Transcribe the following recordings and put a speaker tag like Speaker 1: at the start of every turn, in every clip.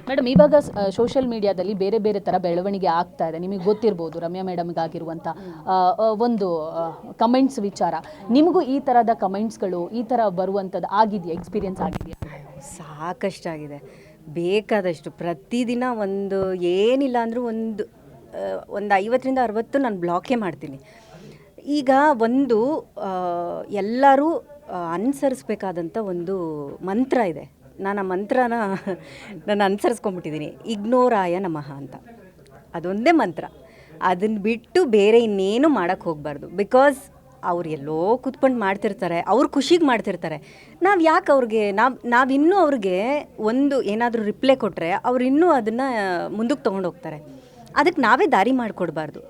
Speaker 1: Madam, ಇವಾಗ social ಮೀಡಿಯಾದಲ್ಲಿ ಬೇರೆ ಬೇರೆ ಥರ ಬೆಳವಣಿಗೆ ಆಗ್ತಾ ಇದೆ. ನಿಮಗೆ ಗೊತ್ತಿರ್ಬೋದು ರಮ್ಯಾ ಮೇಡಮ್ಗಾಗಿರುವಂಥ ಒಂದು ಕಮೆಂಟ್ಸ್ ವಿಚಾರ. ನಿಮಗೂ ಈ ಥರದ ಕಮೆಂಟ್ಸ್ಗಳು ಈ ಥರ ಬರುವಂಥದ್ದು ಆಗಿದೆಯಾ, ಎಕ್ಸ್ಪೀರಿಯನ್ಸ್ ಆಗಿದೆಯಾ?
Speaker 2: ಸಾಕಷ್ಟಾಗಿದೆ, ಬೇಕಾದಷ್ಟು. ಪ್ರತಿದಿನ ಒಂದು ಏನಿಲ್ಲ ಅಂದರೂ ಒಂದು 50ರಿಂದ 60 ನಾನು ಬ್ಲಾಕೇ ಮಾಡ್ತೀನಿ. ಈಗ ಒಂದು ಎಲ್ಲರೂ ಅನುಸರಿಸ್ಬೇಕಾದಂಥ ಒಂದು ಮಂತ್ರ ಇದೆ. ನಾನು ಆ ಮಂತ್ರನ ನಾನು ಅನುಸರಿಸ್ಕೊಂಡ್ಬಿಟ್ಟಿದ್ದೀನಿ. ಇಗ್ನೋರಾಯ ನಮಃ ಅಂತ, ಅದೊಂದೇ ಮಂತ್ರ. ಅದನ್ನು ಬಿಟ್ಟು ಬೇರೆ ಇನ್ನೇನು ಮಾಡೋಕ್ಕೆ ಹೋಗಬಾರ್ದು. ಬಿಕಾಸ್ ಅವ್ರು ಎಲ್ಲೋ ಕೂತ್ಕೊಂಡು ಮಾಡ್ತಿರ್ತಾರೆ, ಅವ್ರು ಖುಷಿಗೆ ಮಾಡ್ತಿರ್ತಾರೆ. ನಾವು ಯಾಕೆ ಅವ್ರಿಗೆ ನಾವಿನ್ನೂ ಅವ್ರಿಗೆ ಒಂದು ಏನಾದರೂ ರಿಪ್ಲೈ ಕೊಟ್ಟರೆ ಅವ್ರು ಇನ್ನೂ ಅದನ್ನು ಮುಂದಕ್ಕೆ ತೊಗೊಂಡು ಹೋಗ್ತಾರೆ. ಅದಕ್ಕೆ ನಾವೇ ದಾರಿ ಮಾಡಿಕೊಡ್ಬಾರ್ದು.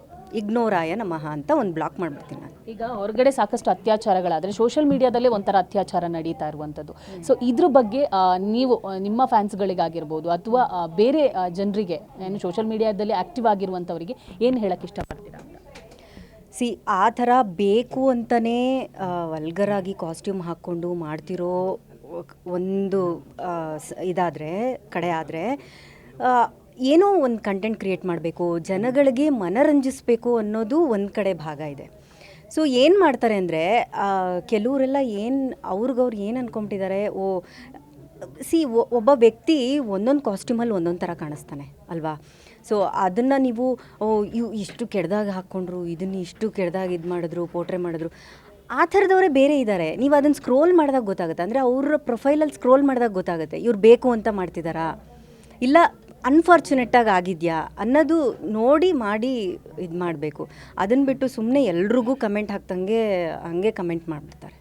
Speaker 2: ಇಗ್ನೋರಾಯ ನಮಃ ಅಂತ ಒಂದು ಬ್ಲಾಕ್ ಮಾಡಿಬಿಡ್ತೀನಿ ನಾನು.
Speaker 1: ಈಗ ಹೊರಗಡೆ ಸಾಕಷ್ಟು ಅತ್ಯಾಚಾರಗಳಾದರೆ ಸೋಷಿಯಲ್ ಮೀಡಿಯಾದಲ್ಲೇ ಒಂಥರ ಅತ್ಯಾಚಾರ ನಡೀತಾ ಇರುವಂಥದ್ದು. ಸೊ ಇದ್ರ ಬಗ್ಗೆ ನೀವು ನಿಮ್ಮ ಫ್ಯಾನ್ಸ್ಗಳಿಗಾಗಿರ್ಬೋದು ಅಥವಾ ಬೇರೆ ಜನರಿಗೆ, ಏನು ಸೋಷಿಯಲ್ ಮೀಡಿಯಾದಲ್ಲಿ ಆ್ಯಕ್ಟಿವ್ ಆಗಿರುವಂಥವರಿಗೆ ಏನು ಹೇಳೋಕ್ಕೆ ಇಷ್ಟಪಡ್ತೀರಾ ಅಂತ?
Speaker 2: ಆ ಥರ ಬೇಕು ಅಂತಲೇ ವಲ್ಗರಾಗಿ ಕಾಸ್ಟ್ಯೂಮ್ ಹಾಕ್ಕೊಂಡು ಮಾಡ್ತಿರೋ ಒಂದು ಇದಾದರೆ ಕಡೆ ಆದರೆ, ಏನೋ ಒಂದು ಕಂಟೆಂಟ್ ಕ್ರಿಯೇಟ್ ಮಾಡಬೇಕು, ಜನಗಳಿಗೆ ಮನರಂಜಿಸಬೇಕು ಅನ್ನೋದು ಒಂದು ಕಡೆ ಭಾಗ ಇದೆ. ಸೊ ಏನು ಮಾಡ್ತಾರೆ ಅಂದರೆ, ಕೆಲವರೆಲ್ಲ ಅವ್ರಿಗವ್ರು ಏನು ಅಂದ್ಕೊಂಬಿಟ್ಟಿದ್ದಾರೆ, ಒಬ್ಬ ವ್ಯಕ್ತಿ ಒಂದೊಂದು ಕಾಸ್ಟ್ಯೂಮಲ್ಲಿ ಒಂದೊಂದು ಥರ ಕಾಣಿಸ್ತಾನೆ ಅಲ್ವಾ. ಸೊ ಅದನ್ನು ನೀವು ಇಷ್ಟು ಕೆಡ್ದಾಗಿ ಹಾಕ್ಕೊಂಡ್ರು, ಇದನ್ನು ಇಷ್ಟು ಕೆಡ್ದಾಗಿ ಇದು ಮಾಡಿದ್ರು, ಪೋಟ್ರೆ ಮಾಡಿದ್ರು, ಆ ಥರದವರೇ ಬೇರೆ ಇದ್ದಾರೆ. ನೀವು ಅದನ್ನು ಸ್ಕ್ರೋಲ್ ಮಾಡಿದಾಗ ಗೊತ್ತಾಗುತ್ತೆ. ಅಂದರೆ ಅವ್ರ ಪ್ರೊಫೈಲಲ್ಲಿ ಸ್ಕ್ರೋಲ್ ಮಾಡಿದಾಗ ಗೊತ್ತಾಗುತ್ತೆ ಇವ್ರು ಬೇಕು ಅಂತ ಮಾಡ್ತಿದ್ದಾರಾ ಇಲ್ಲ ಅನ್ಫಾರ್ಚುನೇಟಾಗಿ ಆಗಿದೆಯಾ ಅನ್ನೋದು ನೋಡಿ ಮಾಡಿ ಇದು ಮಾಡಬೇಕು. ಅದನ್ನು ಬಿಟ್ಟು ಸುಮ್ಮನೆ ಎಲ್ರಿಗೂ ಕಮೆಂಟ್ ಹಾಕ್ದಂಗೆ ಹಂಗೆ ಕಮೆಂಟ್ ಮಾಡಿಬಿಡ್ತಾರೆ.